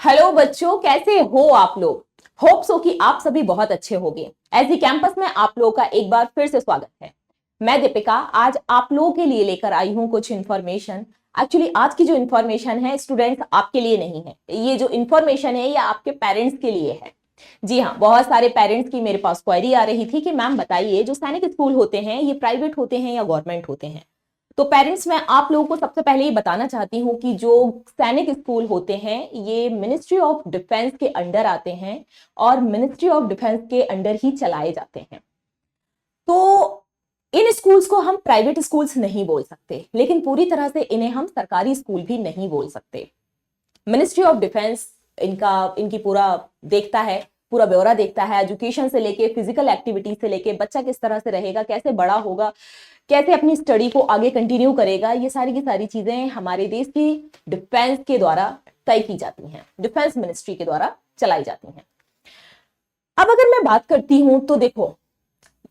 Hello बच्चों, कैसे हो आप लोग। होप सो कि आप सभी बहुत अच्छे होंगे। एजी कैंपस में आप लोगों का एक बार फिर से स्वागत है। मैं दीपिका आज आप लोगों के लिए लेकर आई हूं कुछ इन्फॉर्मेशन। एक्चुअली आज की जो इन्फॉर्मेशन है स्टूडेंट्स आपके लिए नहीं है, ये जो इन्फॉर्मेशन है ये आपके पेरेंट्स के लिए है। जी हाँ, बहुत सारे पेरेंट्स की मेरे पास क्वेरी आ रही थी कि मैम बताइए जो सैनिक स्कूल होते हैं ये प्राइवेट होते हैं या गवर्नमेंट होते हैं। तो पेरेंट्स मैं आप लोगों को सबसे पहले ये बताना चाहती हूँ कि जो सैनिक स्कूल होते हैं ये मिनिस्ट्री ऑफ डिफेंस के अंडर आते हैं और मिनिस्ट्री ऑफ डिफेंस के अंडर ही चलाए जाते हैं। तो इन स्कूल्स को हम प्राइवेट स्कूल्स नहीं बोल सकते, लेकिन पूरी तरह से इन्हें हम सरकारी स्कूल भी नहीं बोल सकते। मिनिस्ट्री ऑफ डिफेंस इनकी पूरा देखता है, पूरा ब्यौरा देखता है, एजुकेशन से लेके फिजिकल एक्टिविटी से लेके बच्चा किस तरह से रहेगा, कैसे बड़ा होगा, कैसे अपनी स्टडी को आगे कंटिन्यू करेगा, ये सारी की सारी चीजें हमारे देश की डिफेंस के द्वारा तय की जाती हैं, डिफेंस मिनिस्ट्री के द्वारा चलाई जाती हैं। अब अगर मैं बात करती हूं तो देखो,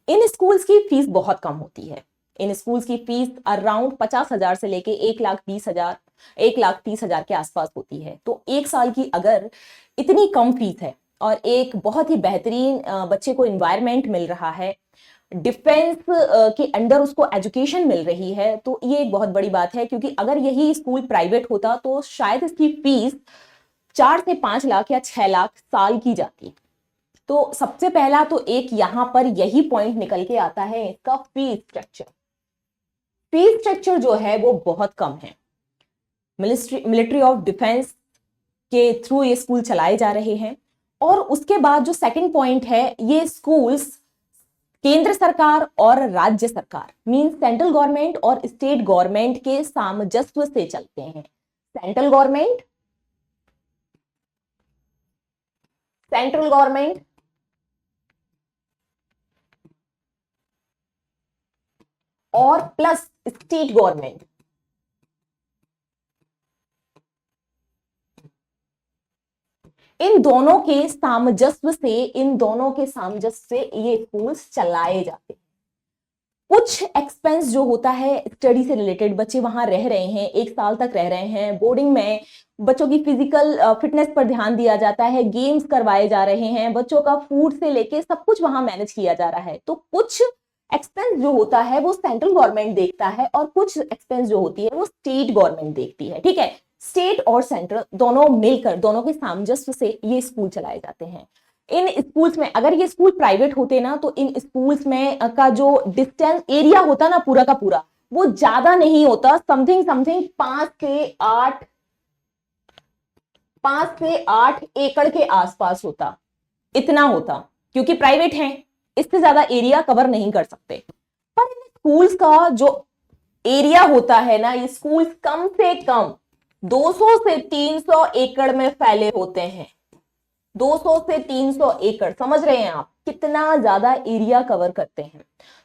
इन स्कूल्स की फीस बहुत कम होती है। इन स्कूल्स की फीस अराउंड 50,000 से लेके 1,20,000 1,30,000 के आसपास होती है। तो एक साल की अगर इतनी कम फीस है और एक बहुत ही बेहतरीन बच्चे को इन्वायरमेंट मिल रहा है, डिफेंस के अंडर उसको एजुकेशन मिल रही है, तो ये एक बहुत बड़ी बात है। क्योंकि अगर यही स्कूल प्राइवेट होता तो शायद इसकी फीस 4 से 5 लाख या 6 लाख साल की जाती। तो सबसे पहला तो एक यहां पर यही पॉइंट निकल के आता है, इसका फीस स्ट्रक्चर। फीस स्ट्रक्चर जो है वो बहुत कम है। मिलिट्री ऑफ डिफेंस के थ्रू ये स्कूल चलाए जा रहे हैं। और उसके बाद जो सेकंड पॉइंट है, ये स्कूल्स केंद्र सरकार और राज्य सरकार मींस सेंट्रल गवर्नमेंट और स्टेट गवर्नमेंट के सामंजस्य से चलते हैं। सेंट्रल गवर्नमेंट और प्लस स्टेट गवर्नमेंट, इन दोनों के सामंजस्य से ये स्कूल्स चलाए जाते हैं। कुछ एक्सपेंस जो होता है स्टडी से रिलेटेड, बच्चे वहां रह रहे हैं, एक साल तक रह रहे हैं बोर्डिंग में, बच्चों की फिजिकल फिटनेस पर ध्यान दिया जाता है, गेम्स करवाए जा रहे हैं, बच्चों का फूड से लेके सब कुछ वहां मैनेज किया जा रहा है। तो कुछ एक्सपेंस जो होता है वो सेंट्रल गवर्नमेंट देखता है और कुछ एक्सपेंस जो होती है वो स्टेट गवर्नमेंट देखती है। ठीक है, स्टेट और सेंट्रल दोनों मिलकर, दोनों के सामंजस्य से ये स्कूल चलाए जाते हैं। इन स्कूल्स में अगर ये स्कूल प्राइवेट होते ना तो इन स्कूल्स में का जो डिस्टेंस एरिया होता ना पूरा का पूरा, वो ज्यादा नहीं होता, समथिंग 5 से 8 एकड़ के आसपास होता, इतना होता। क्योंकि प्राइवेट है, इससे ज्यादा एरिया कवर नहीं कर सकते। पर इन स्कूल्स का जो एरिया होता है ना, ये स्कूल्स कम से कम 200 से 300 एकड़ में फैले होते हैं। 200 से 300 एकड़, समझ रहे हैं आप कितना ज्यादा एरिया कवर करते हैं।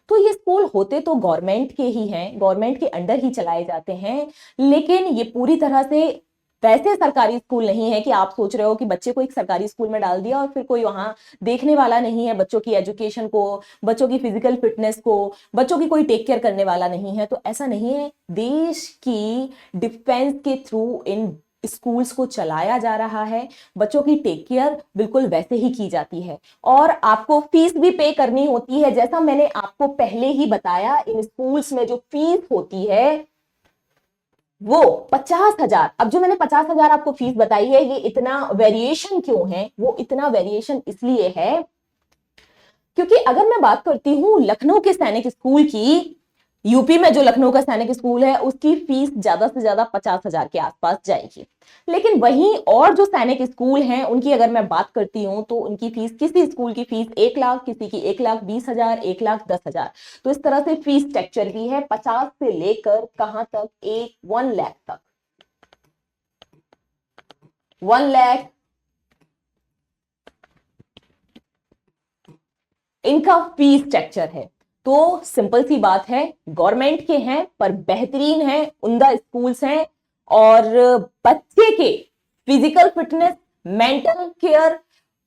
तो ये स्कूल होते तो गवर्नमेंट के ही हैं, गवर्नमेंट के अंडर ही चलाए जाते हैं, लेकिन ये पूरी तरह से वैसे सरकारी स्कूल नहीं है कि आप सोच रहे हो कि बच्चे को एक सरकारी स्कूल में डाल दिया और फिर कोई वहां देखने वाला नहीं है, बच्चों की एजुकेशन को, बच्चों की फिजिकल फिटनेस को, बच्चों की कोई टेक केयर करने वाला नहीं है। तो ऐसा नहीं है, देश की डिफेंस के थ्रू इन स्कूल्स को चलाया जा रहा है, बच्चों की टेक केयर बिल्कुल वैसे ही की जाती है और आपको फीस भी पे करनी होती है। जैसा मैंने आपको पहले ही बताया, इन स्कूल्स में जो फीस होती है वो 50,000। अब जो मैंने 50,000 आपको फीस बताई है, ये इतना वेरिएशन क्यों है? वो इतना वेरिएशन इसलिए है क्योंकि अगर मैं बात करती हूं लखनऊ के सैनिक स्कूल की, यूपी में जो लखनऊ का सैनिक स्कूल है उसकी फीस ज्यादा से ज्यादा 50,000 के आसपास जाएगी। लेकिन वहीं और जो सैनिक स्कूल हैं उनकी अगर मैं बात करती हूं तो उनकी फीस, किसी स्कूल की फीस 1 लाख, किसी की 1,20,000, 1,10,000। तो इस तरह से फीस स्ट्रक्चर भी है, 50 से लेकर कहां तक, 1 लाख तक। 1 लाख इनका फीस स्ट्रक्चर है। तो सिंपल सी बात है, गवर्नमेंट के हैं पर बेहतरीन हैं, उम्दा स्कूल्स हैं और बच्चे के फिजिकल फिटनेस, मेंटल केयर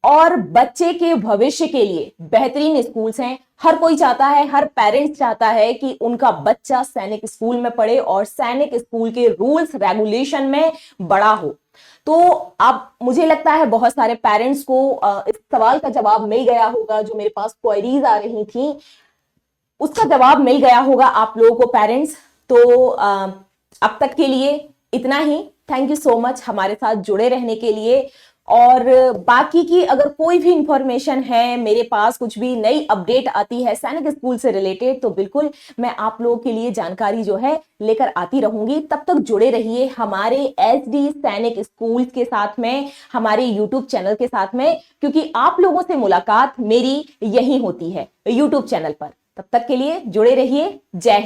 और बच्चे के भविष्य के लिए बेहतरीन स्कूल्स हैं। हर कोई चाहता है, हर पेरेंट्स चाहता है कि उनका बच्चा सैनिक स्कूल में पढ़े और सैनिक स्कूल के रूल्स रेगुलेशन में बड़ा हो। तो अब मुझे लगता है बहुत सारे पेरेंट्स को इस सवाल का जवाब मिल गया होगा, जो मेरे पास क्वेरीज आ रही थी उसका जवाब मिल गया होगा आप लोगों को पेरेंट्स। तो अब तक के लिए इतना ही। थैंक यू सो मच हमारे साथ जुड़े रहने के लिए। और बाकी की अगर कोई भी इंफॉर्मेशन है, मेरे पास कुछ भी नई अपडेट आती है सैनिक स्कूल से रिलेटेड, तो बिल्कुल मैं आप लोगों के लिए जानकारी जो है लेकर आती रहूंगी। तब तक जुड़े रहिए हमारे एसडी सैनिक स्कूल के साथ में, हमारे यूट्यूब चैनल के साथ में, क्योंकि आप लोगों से मुलाकात मेरी यही होती है यूट्यूब चैनल पर। तब तक के लिए जुड़े रहिए। जय हिंद।